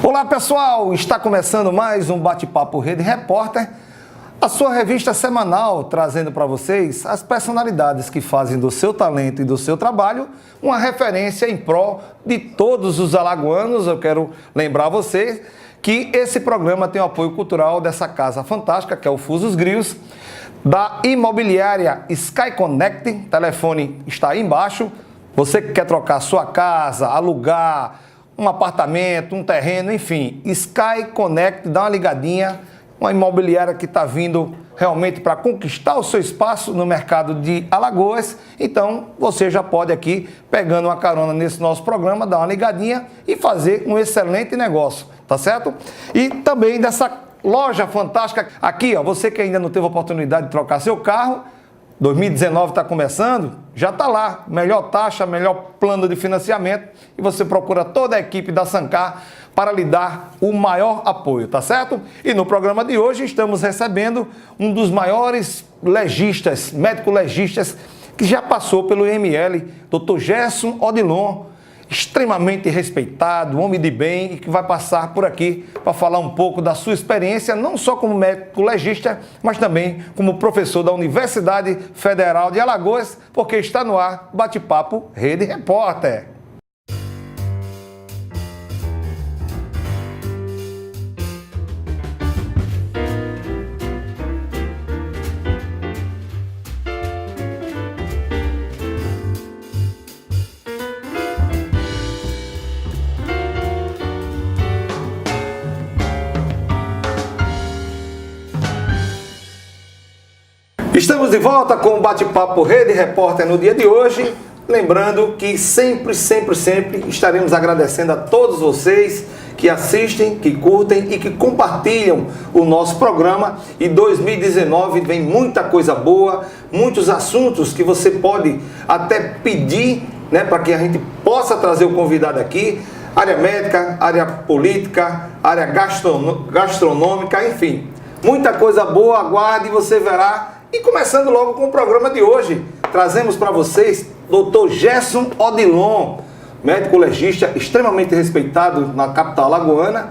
Olá pessoal, está começando mais um Bate-Papo Rede Repórter, a sua revista semanal trazendo para vocês as personalidades que fazem do seu talento e do seu trabalho uma referência em prol de todos os alagoanos. Eu quero lembrar a vocês que esse programa tem o apoio cultural dessa casa fantástica, que é o Fusos Grilos, da imobiliária Sky Connect, o telefone está aí embaixo. Você que quer trocar sua casa, alugar um apartamento, um terreno, enfim, Sky Connect, dá uma ligadinha, uma imobiliária que está vindo realmente para conquistar o seu espaço no mercado de Alagoas. Então, você já pode aqui, pegando uma carona nesse nosso programa, dar uma ligadinha e fazer um excelente negócio, tá certo? E também dessa loja fantástica aqui, ó, você que ainda não teve a oportunidade de trocar seu carro, 2019 está começando, já está lá, melhor taxa, melhor plano de financiamento, e você procura toda a equipe da Sancar para lhe dar o maior apoio, tá certo? E no programa de hoje estamos recebendo um dos maiores legistas, médico-legistas, que já passou pelo IML, Dr. Gerson Odilon, extremamente respeitado, homem de bem, e que vai passar por aqui para falar um pouco da sua experiência, não só como médico legista, mas também como professor da Universidade Federal de Alagoas, porque está no ar Bate-Papo Rede Repórter. Estamos de volta com o Bate-Papo Rede Repórter no dia de hoje. Lembrando que sempre estaremos agradecendo a todos vocês que assistem, que curtem e que compartilham o nosso programa. E 2019 vem muita coisa boa, muitos assuntos que você pode até pedir, né, para que a gente possa trazer o convidado aqui. Área médica, área política, área gastronômica, enfim. Muita coisa boa, aguarde e você verá. E começando logo com o programa de hoje, trazemos para vocês Dr. Gerson Odilon, médico legista extremamente respeitado na capital alagoana,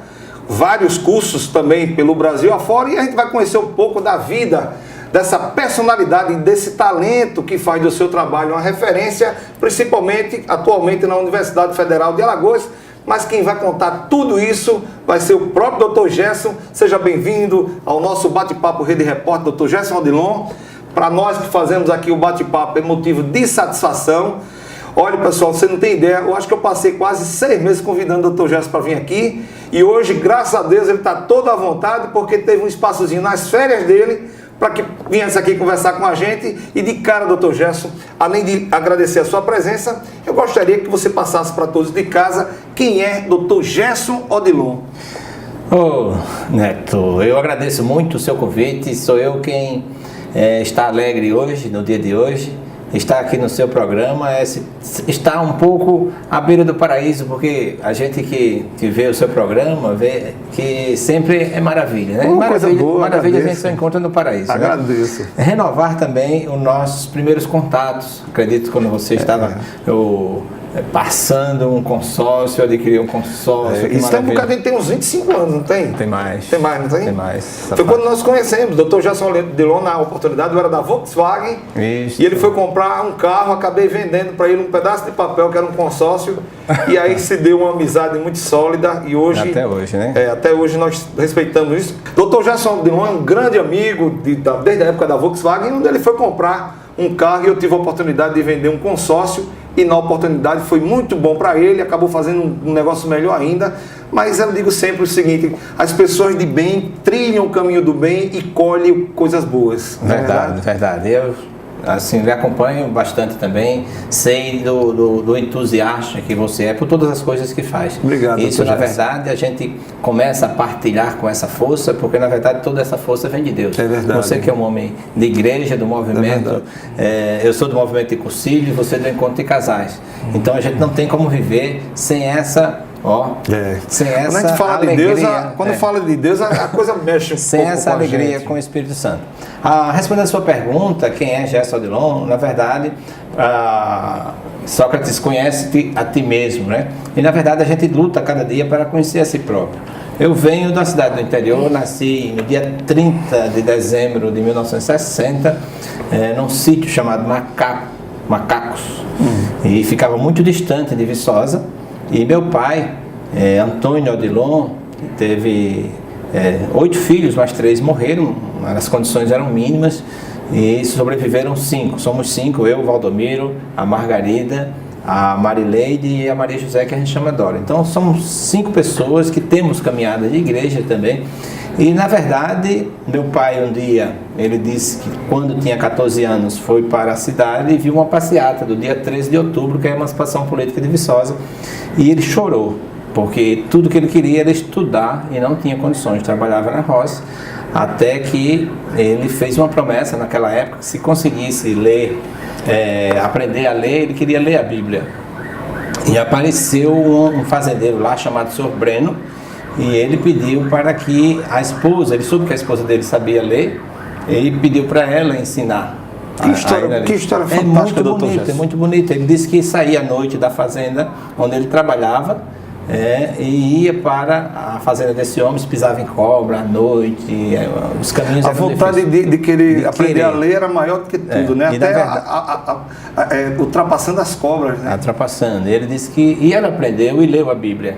vários cursos também pelo Brasil afora, e a gente vai conhecer um pouco da vida dessa personalidade, desse talento que faz do seu trabalho uma referência, principalmente atualmente na Universidade Federal de Alagoas. Mas quem vai contar tudo isso vai ser o próprio Dr. Gerson. Seja bem-vindo ao nosso Bate-Papo Rede Repórter, Dr. Gerson Odilon. Para nós que fazemos aqui o bate-papo é motivo de satisfação. Olha, pessoal, você não tem ideia, eu acho que eu passei quase 6 meses convidando o Dr. Gerson para vir aqui. E hoje, graças a Deus, ele está todo à vontade, porque teve um espaçozinho nas férias dele para que viesse aqui conversar com a gente. E de cara, Dr. Gerson, além de agradecer a sua presença, eu gostaria que você passasse para todos de casa quem é Dr. Gerson Odilon. Ô, Neto, eu agradeço muito o seu convite. Sou eu quem está alegre hoje, no dia de hoje, estar aqui no seu programa, está um pouco à beira do paraíso, porque a gente que vê o seu programa, vê que sempre é maravilha, né? Maravilha a gente só encontra no paraíso. Agradeço. Né? Renovar também os nossos primeiros contatos. Acredito quando você estava passando um consórcio, adquiriu um consórcio. Isso tem um bocadinho, tem uns 25 anos, não tem? Tem mais. Tem mais, não tem? Tem mais. Foi quando nós conhecemos, o Dr. Gerson Odilon, na oportunidade, eu era da Volkswagen. Isso. E ele foi comprar um carro, acabei vendendo para ele um pedaço de papel que era um consórcio. E aí se deu uma amizade muito sólida. E hoje... Até hoje, né? Até hoje nós respeitamos isso. Dr. Gerson Odilon é um grande amigo desde a época da Volkswagen, onde ele foi comprar um carro e eu tive a oportunidade de vender um consórcio. E na oportunidade foi muito bom para ele, acabou fazendo um negócio melhor ainda. Mas eu digo sempre o seguinte: as pessoas de bem trilham o caminho do bem e colhem coisas boas. Verdade. Eu assim, lhe acompanho bastante também, sei do entusiasta que você é por todas as coisas que faz. Obrigado. Isso, na verdade, a gente começa a partilhar com essa força, porque na verdade toda essa força vem de Deus. É verdade. Você que é um homem de igreja, do movimento, eu sou do movimento de concílio, você é do encontro de casais. Então a gente não tem como viver sem essa Ó, sem essa quando a gente fala alegria, de Deus, quando fala de Deus, a coisa mexe um sem pouco essa com a alegria gente. com o Espírito Santo. Respondendo a sua pergunta, quem é Gerson Odilon? Na verdade, Sócrates conhece a ti mesmo, né? E na verdade a gente luta cada dia para conhecer a si próprio. Eu venho da cidade do interior, nasci no dia 30 de dezembro de 1960, num sítio chamado Macacos, e ficava muito distante de Viçosa. E meu pai, Antônio Odilon, teve 8 filhos, mas 3 morreram, as condições eram mínimas, e sobreviveram 5. Somos 5, eu, o Valdomiro, a Margarida, a Marileide e a Maria José, que a gente chama Dora. Então somos 5 pessoas que temos caminhada de igreja também. E na verdade, meu pai um dia, ele disse que quando tinha 14 anos foi para a cidade e viu uma passeata do dia 13 de outubro, que é a emancipação política de Viçosa, e ele chorou, porque tudo que ele queria era estudar e não tinha condições, trabalhava na roça, até que ele fez uma promessa naquela época, que se conseguisse ler, aprender a ler, ele queria ler a Bíblia. E apareceu um fazendeiro lá chamado Sr. Breno, e ele pediu para que a esposa, ele soube que a esposa dele sabia ler, ele pediu para ela ensinar. Que história fantástica, doutor Gerson. É muito bonito. Ele disse que saía à noite da fazenda onde ele trabalhava, e ia para a fazenda desse homem, pisava em cobra à noite, os caminhos eram difíceis. A vontade de querer aprender a ler era maior do que tudo, né? Até ultrapassando as cobras, né? Ultrapassando. Ele disse que ele aprendeu e leu a Bíblia.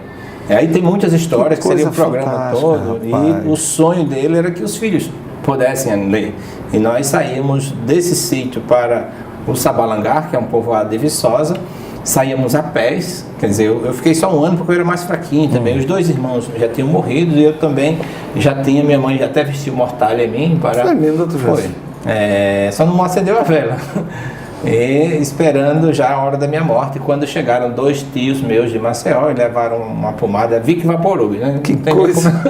Aí tem muitas histórias, que seria o programa todo, rapaz. E o sonho dele era que os filhos pudessem ler. E nós saímos desse sítio para o Sabalangar, que é um povoado de Viçosa, saíamos a pés, quer dizer, eu fiquei só um ano porque eu era mais fraquinho também. Os 2 irmãos já tinham morrido e eu também já tinha, minha mãe já até vestiu mortalha em mim. Foi mesmo, doutor Gerson? Só não acendeu a vela. E esperando já a hora da minha morte, quando chegaram 2 tios meus de Maceió e levaram uma pomada Vic Vaporub, né? Que coisa.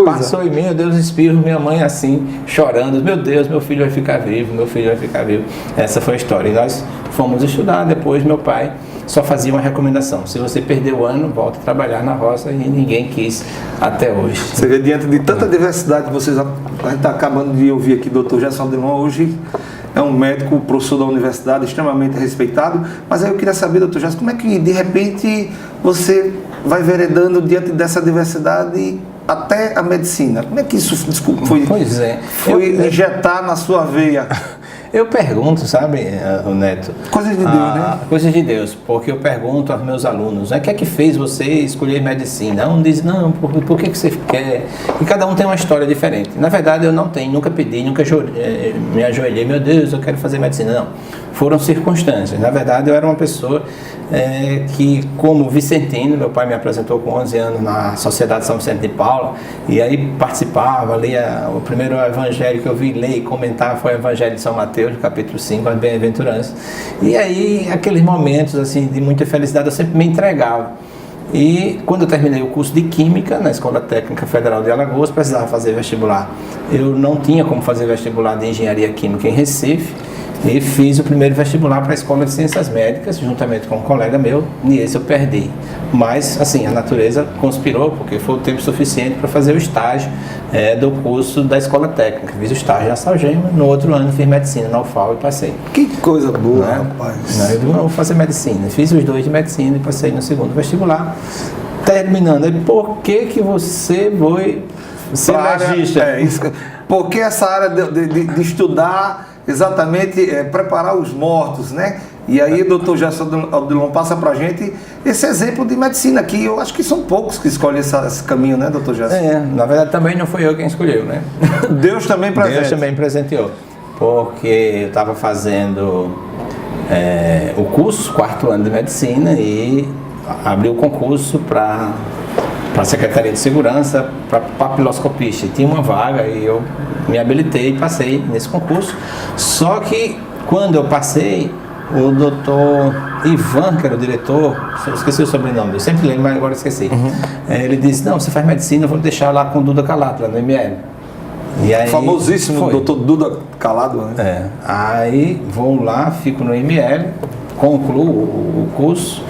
Passou em mim, meu Deus, espirro, minha mãe assim, chorando, meu Deus, meu filho vai ficar vivo, meu filho vai ficar vivo. Essa foi a história. E nós fomos estudar, depois meu pai só fazia uma recomendação: se você perder o ano, volta a trabalhar na roça, e ninguém quis até hoje. Você vê, diante de tanta diversidade que vocês, a gente está acabando de ouvir aqui, doutor Gerson Odilon, hoje é um médico, professor da universidade, extremamente respeitado. Mas aí eu queria saber, doutor Gerson, como é que de repente você vai veredando diante dessa diversidade até a medicina? Como é que isso, foi injetar na sua veia? Eu pergunto, sabe, Neto? Coisas de Deus, né? Coisas de Deus, porque eu pergunto aos meus alunos, o que é que fez você escolher medicina? Um diz, não, por que você quer? E cada um tem uma história diferente. Na verdade, eu não tenho, nunca pedi, nunca me ajoelhei, meu Deus, eu quero fazer medicina. Não, foram circunstâncias. Na verdade, eu era uma pessoa que, como vicentino, meu pai me apresentou com 11 anos na Sociedade São Vicente de Paula, e aí participava, lia, o primeiro evangelho que eu vi ler e comentar foi o Evangelho de São Mateus, capítulo 5, as bem-aventuranças. E aí, aqueles momentos assim de muita felicidade, eu sempre me entregava. E quando eu terminei o curso de Química na Escola Técnica Federal de Alagoas, precisava fazer vestibular. Eu não tinha como fazer vestibular de Engenharia Química em Recife, e fiz o primeiro vestibular para a Escola de Ciências Médicas, juntamente com um colega meu, e esse eu perdi. Mas, assim, a natureza conspirou, porque foi o tempo suficiente para fazer o estágio do curso da Escola Técnica. Fiz o estágio na Salgema, no outro ano fiz Medicina na UFAL e passei. Que coisa boa, rapaz. Eu vou fazer Medicina. Fiz os 2 de Medicina e passei no segundo vestibular. Terminando, por que você foi ser legista? Porque essa área de estudar exatamente preparar os mortos, né? E aí o doutor Gerson Odilon passa pra gente esse exemplo de medicina, que eu acho que são poucos que escolhem esse caminho, né, doutor Gerson? Na verdade também não fui eu quem escolheu, né? Deus também presente. Deus também presenteou, porque eu estava fazendo o curso, 4º ano de medicina, e abri o concurso para a Secretaria de Segurança, para papiloscopista. Tinha uma vaga e eu me habilitei e passei nesse concurso. Só que quando eu passei, o doutor Ivan, que era o diretor, eu esqueci o sobrenome, eu sempre lembro, mas agora esqueci. Ele disse, não, você faz medicina, eu vou deixar lá com o Duda Calado, lá no ML. E aí, famosíssimo doutor Duda Calado, né? Aí vou lá, fico no ML, concluo o curso,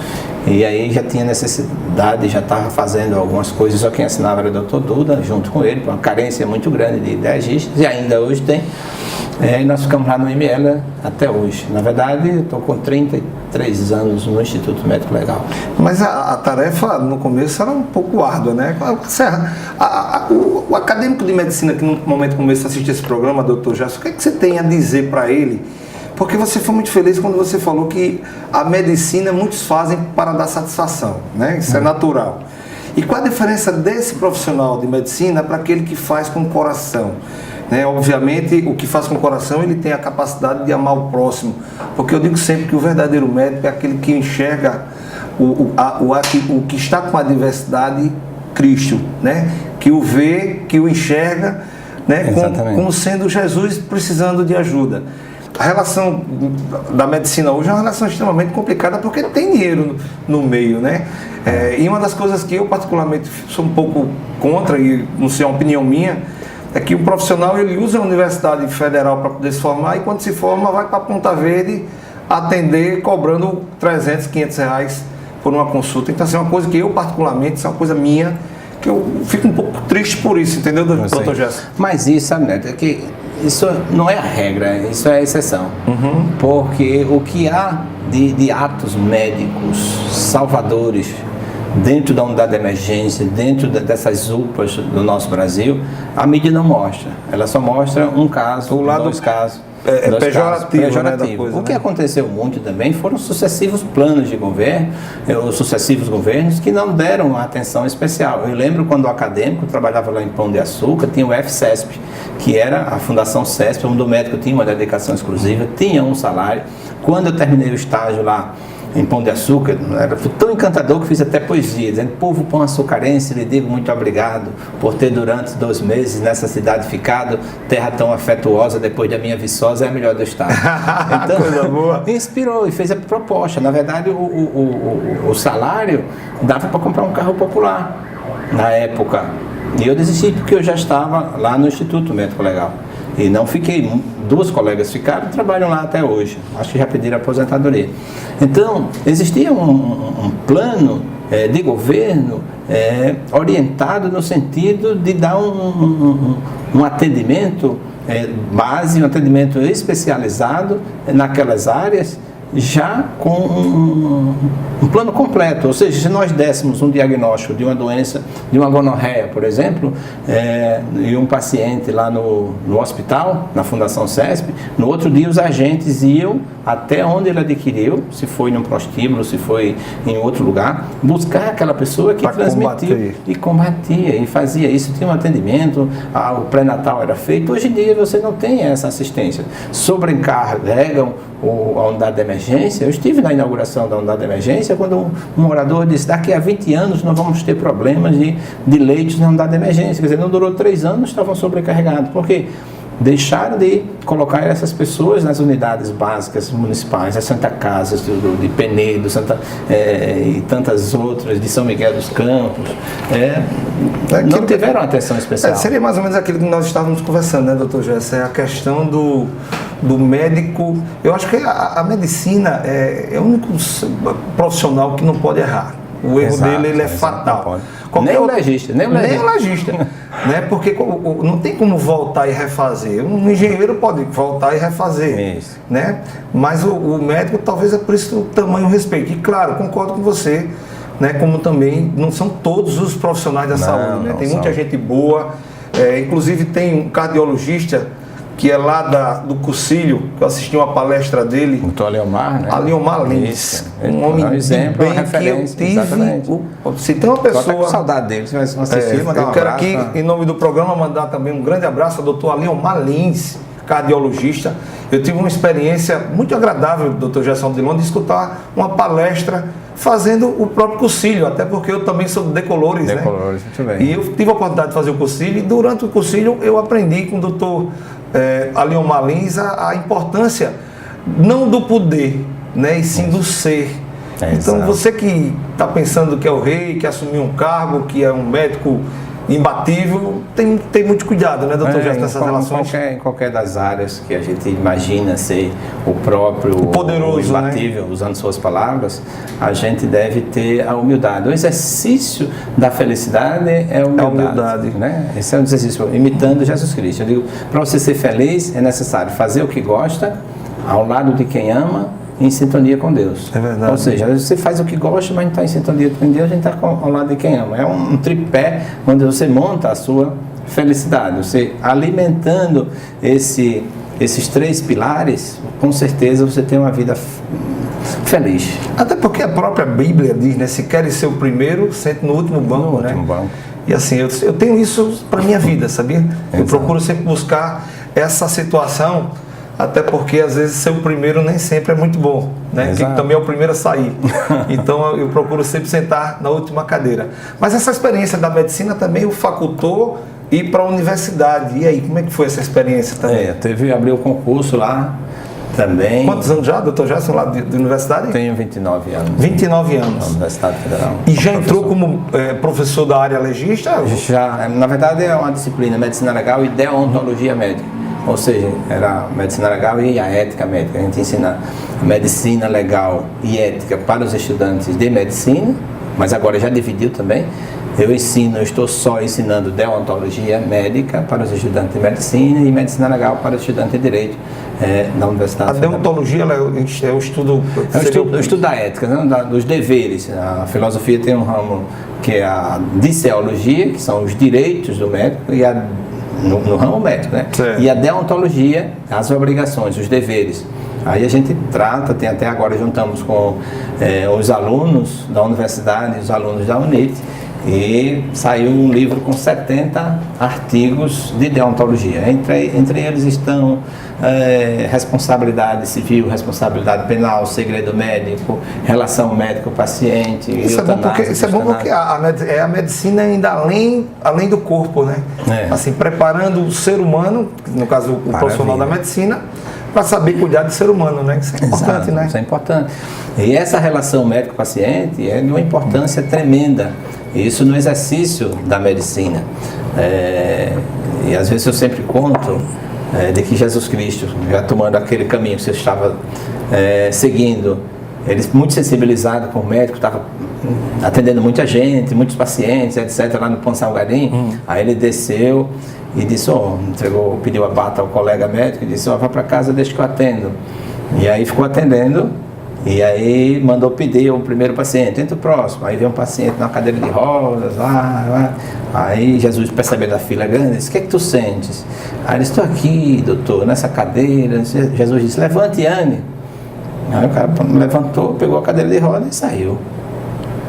E aí já tinha necessidade, já estava fazendo algumas coisas, só quem assinava era o Dr. Duda, junto com ele, uma carência muito grande de idealistas, e ainda hoje tem. E nós ficamos lá no ML até hoje. Na verdade, estou com 33 anos no Instituto Médico Legal. Mas a tarefa no começo era um pouco árdua, né? O acadêmico de medicina que no momento começa a assistir esse programa, doutor Gerson, o que é que você tem a dizer para ele? Porque você foi muito feliz quando você falou que a medicina muitos fazem para dar satisfação, né? Isso é natural. E qual a diferença desse profissional de medicina para aquele que faz com o coração? Né? Obviamente, o que faz com o coração, ele tem a capacidade de amar o próximo. Porque eu digo sempre que o verdadeiro médico é aquele que enxerga o que está com a diversidade, Cristo, né? Que o vê, que o enxerga, né? Como sendo Jesus precisando de ajuda. A relação da medicina hoje é uma relação extremamente complicada porque tem dinheiro no meio, né? E uma das coisas que eu particularmente sou um pouco contra, e não sei, é uma opinião minha, é que o profissional ele usa a Universidade Federal para poder se formar e quando se forma vai para Ponta Verde atender cobrando 300, 500 reais por uma consulta. Então, assim, é uma coisa que eu particularmente, isso é uma coisa minha, que eu fico um pouco triste por isso, entendeu, doutor Gerson? Mas isso, sabe, Neto, é que isso não é a regra, isso é a exceção. Porque o que há de atos médicos salvadores dentro da unidade de emergência, dentro dessas UPAs do nosso Brasil, a mídia não mostra. Ela só mostra um caso, dois casos. Pejorativo, né, da coisa, o que aconteceu muito também foram sucessivos planos de governo, os sucessivos governos que não deram atenção especial. Eu lembro quando o acadêmico trabalhava lá em Pão de Açúcar, tinha o FCESP, que era a Fundação CESP, onde o médico tinha uma dedicação exclusiva, tinha um salário. Quando eu terminei o estágio lá em Pão de Açúcar, foi tão encantador que fiz até poesia, dizendo: povo pão açucarense, lhe digo muito obrigado por ter durante 2 meses nessa cidade ficado, terra tão afetuosa, depois da minha viçosa é a melhor do estado. Então, coisa boa. Inspirou e fez a proposta. Na verdade, o salário dava para comprar um carro popular na época. E eu desisti porque eu já estava lá no Instituto Médico Legal. E não fiquei, 2 colegas ficaram e trabalham lá até hoje. Acho que já pediram aposentadoria. Então, existia um plano de governo orientado no sentido de dar um atendimento base, um atendimento especializado naquelas áreas, já com um plano completo. Ou seja, se nós dessemos um diagnóstico de uma doença, de uma gonorreia, por exemplo, e um paciente lá no hospital, na Fundação CESP, no outro dia os agentes iam até onde ele adquiriu, se foi num prostíbulo, se foi em outro lugar, buscar aquela pessoa que transmitiu e combatia, e fazia isso, tinha um atendimento, o pré-natal era feito. Hoje em dia você não tem essa assistência, sobrecarregam a unidade de emergência. Eu estive na inauguração da unidade de emergência quando um morador disse: daqui a 20 anos nós vamos ter problemas de leitos na unidade de emergência. Quer dizer, não durou 3 anos, estavam sobrecarregados. Por quê? Deixaram de colocar essas pessoas nas unidades básicas municipais, a Santa Casa, de Penedo, e tantas outras, de São Miguel dos Campos, não tiveram atenção especial. Seria mais ou menos aquilo que nós estávamos conversando, né, doutor Gerson? É a questão do médico. Eu acho que a medicina é o único profissional que não pode errar. O erro dele ele é fatal. Nem o legista. Né? Porque não tem como voltar e refazer. Um engenheiro pode voltar e refazer. Isso. Né? Mas o médico, talvez é por isso o tamanho respeito. E claro, concordo com você, né? Como também não são todos os profissionais da saúde. Né? Tem muita gente boa. Inclusive tem um cardiologista que é lá do Cucílio, que eu assisti uma palestra dele. O Dr. Aliomar, né? Aliomar Lins. Um homem exemplo, bem que eu tive. Se tem uma pessoa... Estou com saudade dele, se vai assistir, mandar um abraço. Eu quero aqui, em nome do programa, mandar também um grande abraço ao Dr. Aliomar Lins, cardiologista. Eu tive uma experiência muito agradável, Dr. Gerson de Londres, de escutar uma palestra fazendo o próprio Cucílio, até porque eu também sou decolores, né? Decolores, muito bem. E eu tive a oportunidade de fazer o Cucílio, e durante o Cucílio eu aprendi com o Dr. Aliomar Lins a importância não do poder, né, e sim do ser. Então você que está pensando que é o rei, que assumiu um cargo, que é um médico imbatível, tem muito cuidado, né, doutor Gerson, nessas relações? Em qualquer das áreas que a gente imagina ser o próprio, o poderoso, o imbatível, né? Usando suas palavras, a gente deve ter a humildade. O exercício da felicidade é a humildade. Né? Esse é um exercício, imitando Jesus Cristo. Eu digo, para você ser feliz, é necessário fazer o que gosta, ao lado de quem ama, em sintonia com Deus. É verdade. Ou seja, você faz o que gosta, mas não está em sintonia com Deus, a gente está ao lado de quem ama. É um tripé onde você monta a sua felicidade. Você alimentando esses 3 pilares, com certeza você tem uma vida feliz. Até porque a própria Bíblia diz, né? Se queres ser o primeiro, sente no último banco, né? E assim, eu tenho isso para minha vida, sabia? Eu procuro sempre buscar essa situação. Até porque, às vezes, ser o primeiro nem sempre é muito bom, né? Quem também é o primeiro a sair. Então, eu procuro sempre sentar na última cadeira. Mas essa experiência da medicina também o facultou ir para a universidade. E aí, como é que foi essa experiência também? Abriu o concurso lá também. Quantos anos já, doutor Gerson, lá de universidade? Tenho 29 anos. 29 anos. Na Universidade Federal. E já entrou como professor da área legista? Já. Na verdade, é uma disciplina, medicina legal e deontologia médica. Ou seja, era a medicina legal e a ética médica. A gente ensina a medicina legal e ética para os estudantes de medicina, mas agora já dividiu também. Eu estou só ensinando deontologia médica para os estudantes de medicina e medicina legal para os estudantes de direito da Universidade Federal. A deontologia é o estudo... o estudo da ética, né? Dos deveres. A filosofia tem um ramo que é a disseologia, que são os direitos do médico, e no ramo médico, né? Certo. E a deontologia, as obrigações, os deveres. Aí a gente trata, até agora juntamos com os alunos da universidade, os alunos da UNIT, e saiu um livro com 70 artigos de deontologia. Entre eles estão responsabilidade civil, responsabilidade penal, segredo médico, relação médico-paciente. Isso é bom porque a medicina ainda além do corpo, né? Assim, preparando o ser humano, no caso o profissional da medicina, para saber cuidar do ser humano, né? Isso é importante, Exato, né? Isso é importante. E essa relação médico-paciente é de uma importância tremenda. Isso no exercício da medicina. E às vezes eu sempre conto de que Jesus Cristo, já tomando aquele caminho que você estava seguindo, ele muito sensibilizado com o médico, estava atendendo muita gente, muitos pacientes, etc., lá no Pão Salgadinho. Aí ele desceu e disse, pediu a bata ao colega médico e disse, vá para casa, deixa que eu atendo. E aí ficou atendendo. E aí mandou pedir o primeiro paciente, entra o próximo. Aí veio um paciente na cadeira de rodas, lá. Aí Jesus, percebendo a fila grande, disse, o que é que tu sentes? Aí ele disse, estou aqui, doutor, nessa cadeira. Jesus disse, levante e ande. Aí o cara levantou, pegou a cadeira de rodas e saiu.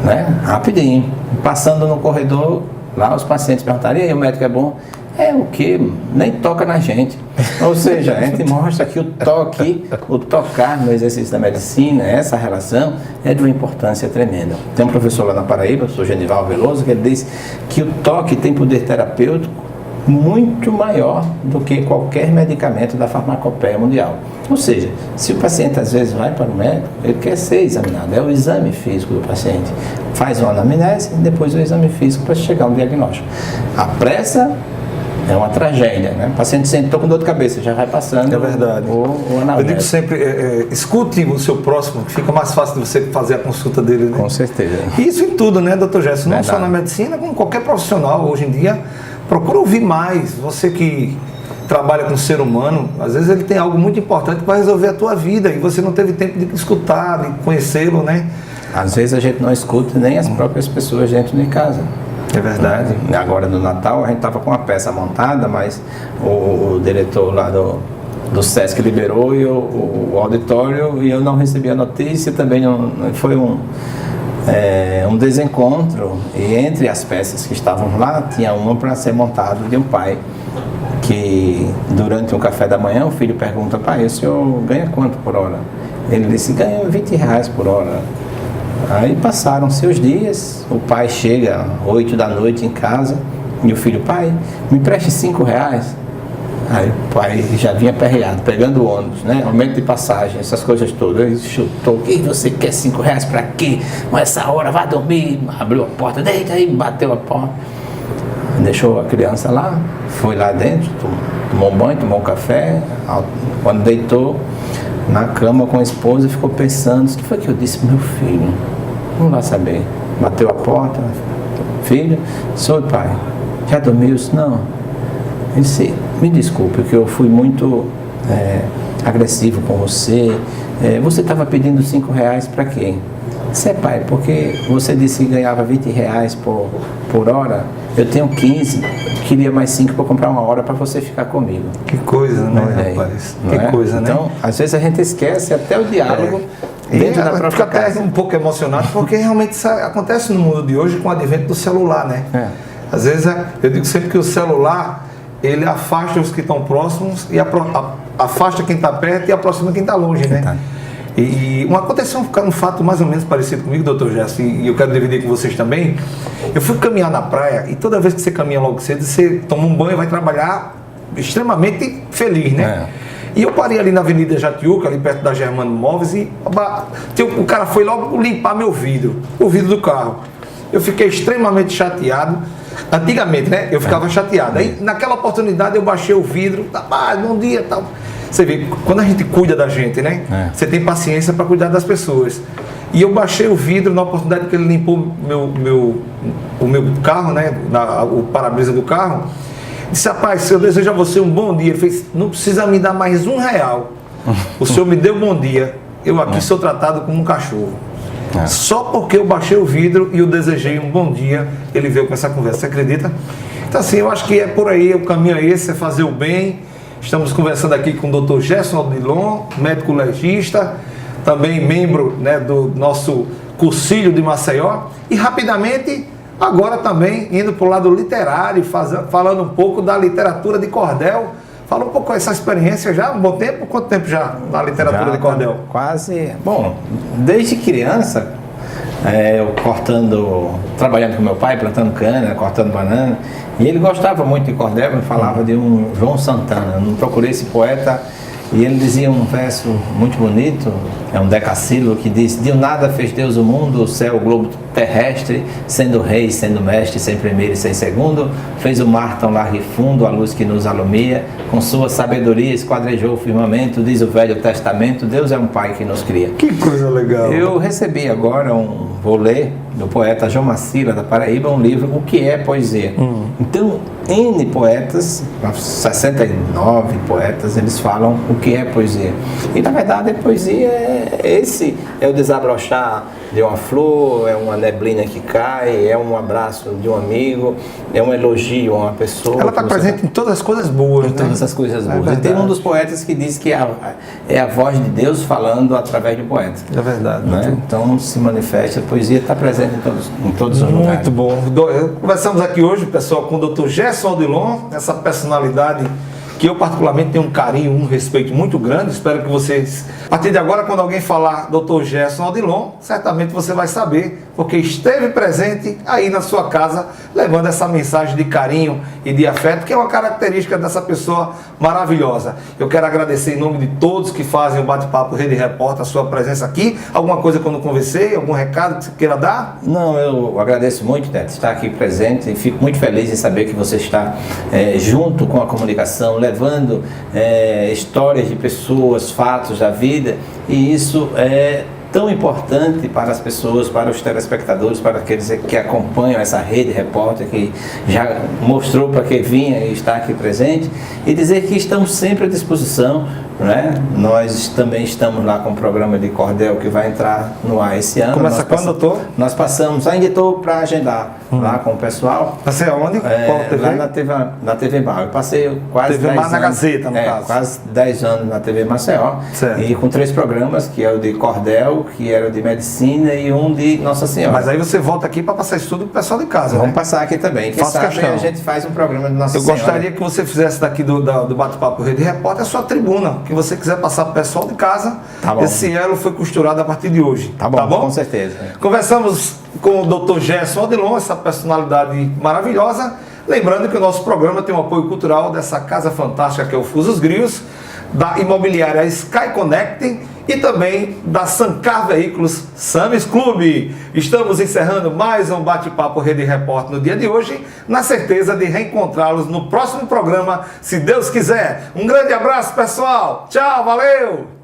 Né? Rapidinho. Passando no corredor, lá os pacientes perguntaram, e aí, o médico é bom? É o que? Nem toca na gente. Ou seja, a gente mostra que o tocar no exercício da medicina, essa relação, é de uma importância tremenda. Tem um professor lá na Paraíba, o professor Genival Veloso, que ele diz que o toque tem poder terapêutico muito maior do que qualquer medicamento da farmacopeia mundial. Ou seja, se o paciente às vezes vai para o médico, ele quer ser examinado, é o exame físico do paciente. Faz uma anamnese e depois o exame físico para chegar a um diagnóstico. A pressa é uma tragédia, né? O paciente sentou com dor de cabeça, já vai passando. É verdade. Eu digo sempre, escute o seu próximo, que fica mais fácil de você fazer a consulta dele, né? Com certeza. E isso em tudo, né, doutor Gerson? Não só na medicina, como qualquer profissional hoje em dia. Procura ouvir mais. Você que trabalha com o ser humano, às vezes ele tem algo muito importante para resolver a tua vida e você não teve tempo de escutar, de conhecê-lo, né? Às vezes a gente não escuta nem as próprias pessoas dentro de casa. É verdade. Agora no Natal a gente estava com uma peça montada, mas o diretor lá do SESC liberou e o auditório, e eu não recebi a notícia, também não foi um desencontro, e entre as peças que estavam lá tinha uma para ser montada de um pai que durante um café da manhã o filho pergunta, pai, o senhor ganha quanto por hora? Ele disse, ganha R$20 por hora. Aí passaram-se os dias, o pai chega 8 da noite em casa e o filho, pai, me empreste R$5. Aí o pai já vinha aperreado, pegando o ônibus, né? Aumento de passagem, essas coisas todas. Ele chutou, o que você quer R$5 para quê? Mas essa hora vai dormir. Abriu a porta, deita aí, bateu a porta. deixou a criança lá, foi lá dentro, tomou banho, tomou café, quando deitou na cama com a esposa, ficou pensando, o que foi que eu disse pro meu filho? Vamos lá saber. Bateu a porta, filho, sou pai, já dormiu? Não. Ele disse, me desculpe, que eu fui muito agressivo com você, você estava pedindo R$5 para quê? Disse, pai, porque você disse que ganhava R$20 por hora, eu tenho 15, queria mais 5 para comprar uma hora para você ficar comigo. Que coisa, né, rapaz? Que coisa, né? Então, às vezes a gente esquece até o diálogo dentro da própria fica casa. até um pouco emocionado, porque realmente isso acontece no mundo de hoje com o advento do celular, né? Às vezes, eu digo sempre que o celular, ele afasta os que estão próximos e afasta quem está perto e aproxima quem está longe, né? E aconteceu um fato mais ou menos parecido comigo, doutor Gerson, e eu quero dividir com vocês também. Eu fui caminhar na praia e toda vez que você caminha logo cedo, você toma um banho e vai trabalhar extremamente feliz, né? E eu parei ali na Avenida Jatiuca, ali perto da Germano Móveis, e o cara foi logo limpar meu vidro, o vidro do carro. Eu fiquei extremamente chateado. Antigamente, né? Eu ficava chateado. Aí, naquela oportunidade, eu baixei o vidro, bom dia, tal. Você vê, quando a gente cuida da gente, né? Você tem paciência para cuidar das pessoas. E eu baixei o vidro na oportunidade que ele limpou o meu carro, né? O para-brisa do carro. Disse, rapaz, eu desejo a você um bom dia. Ele fez, não precisa me dar mais R$1. O senhor me deu bom dia. Eu aqui sou tratado como um cachorro. Só porque eu baixei o vidro e eu desejei um bom dia, ele veio com essa conversa. Você acredita? Então, assim, eu acho que é por aí, o caminho é esse, é fazer o bem. Estamos conversando aqui com o Dr. Gerson Odilon, médico legista, também membro, né, do nosso cursilho de Maceió. E rapidamente, agora também indo para o lado literário, falando um pouco da literatura de cordel. Fala um pouco essa experiência já, um bom tempo? Quanto tempo já na literatura de cordel? Quase, bom, desde criança, eu trabalhando com meu pai, plantando cana, cortando banana, e ele gostava muito de cordel, me falava de um João Santana. Eu não procurei esse poeta, e ele dizia um verso muito bonito, é um decassílabo que diz: de um nada fez Deus o mundo, o céu, o globo terrestre, sendo rei, sendo mestre, sem primeiro e sem segundo, fez o mar tão largo e fundo, a luz que nos alumia, com sua sabedoria esquadrejou o firmamento, diz o Velho Testamento, Deus é um pai que nos cria. Que coisa legal. Eu recebi agora vou ler, do poeta João Macila, da Paraíba, um livro, O que é Poesia. Então, N poetas, 69 poetas, eles falam o que é poesia. E, na verdade, a poesia é o desabrochar de uma flor, é uma neblina que cai, é um abraço de um amigo, é um elogio a uma pessoa. Ela está presente em todas as coisas boas, em todas as coisas boas. E tem um dos poetas que diz que é a voz de Deus falando através do poeta. É verdade. Né? Então, se manifesta, a poesia está presente em todos os lugares. Muito bom. Conversamos aqui hoje, pessoal, com o Dr. Gerson Odilon, essa personalidade que eu particularmente tenho um carinho, um respeito muito grande. Espero que vocês, a partir de agora, quando alguém falar Dr. Gerson Odilon, certamente você vai saber, porque esteve presente aí na sua casa, levando essa mensagem de carinho e de afeto, que é uma característica dessa pessoa maravilhosa. Eu quero agradecer em nome de todos que fazem o Bate-Papo Rede Repórter a sua presença aqui. Alguma coisa que eu não conversei, algum recado que você queira dar? Não, eu agradeço muito, Neto, estar aqui presente e fico muito feliz em saber que você está junto com a comunicação, levando histórias de pessoas, fatos da vida, e isso é tão importante para as pessoas, para os telespectadores, para aqueles que acompanham essa rede repórter que já mostrou para que vinha e está aqui presente, e dizer que estamos sempre à disposição, né? Nós também estamos lá com o programa de cordel que vai entrar no ar esse ano. Começa quando, doutor? Nós passamos, ainda estou para agendar lá com o pessoal. Você aonde? Qual TV? Lá na TV Mar. Eu passei quase TV 10 Mar anos. na Gazeta, no caso. Quase 10 anos na TV Maceió. Certo. E com 3 programas, que é o de cordel, que era o de medicina e um de Nossa Senhora. Mas aí você volta aqui para passar isso tudo pro pessoal de casa, Vamos né? passar aqui também. Quem Faço sabe questão. a gente faz um programa de Nossa Eu Senhora. gostaria que você fizesse daqui do Bate-Papo Rede Repórter a sua tribuna, que você quiser passar para o pessoal de casa. Tá bom. Esse elo foi costurado a partir de hoje. Tá bom? Com certeza. Conversamos com o Dr. Gerson Odilon, essa personalidade maravilhosa. Lembrando que o nosso programa tem um apoio cultural dessa casa fantástica que é o Fusos Grios, da imobiliária Sky Connecting e também da Sancar Veículos Sames Clube. Estamos encerrando mais um Bate-Papo Rede Repórter no dia de hoje, na certeza de reencontrá-los no próximo programa, se Deus quiser. Um grande abraço, pessoal. Tchau, valeu!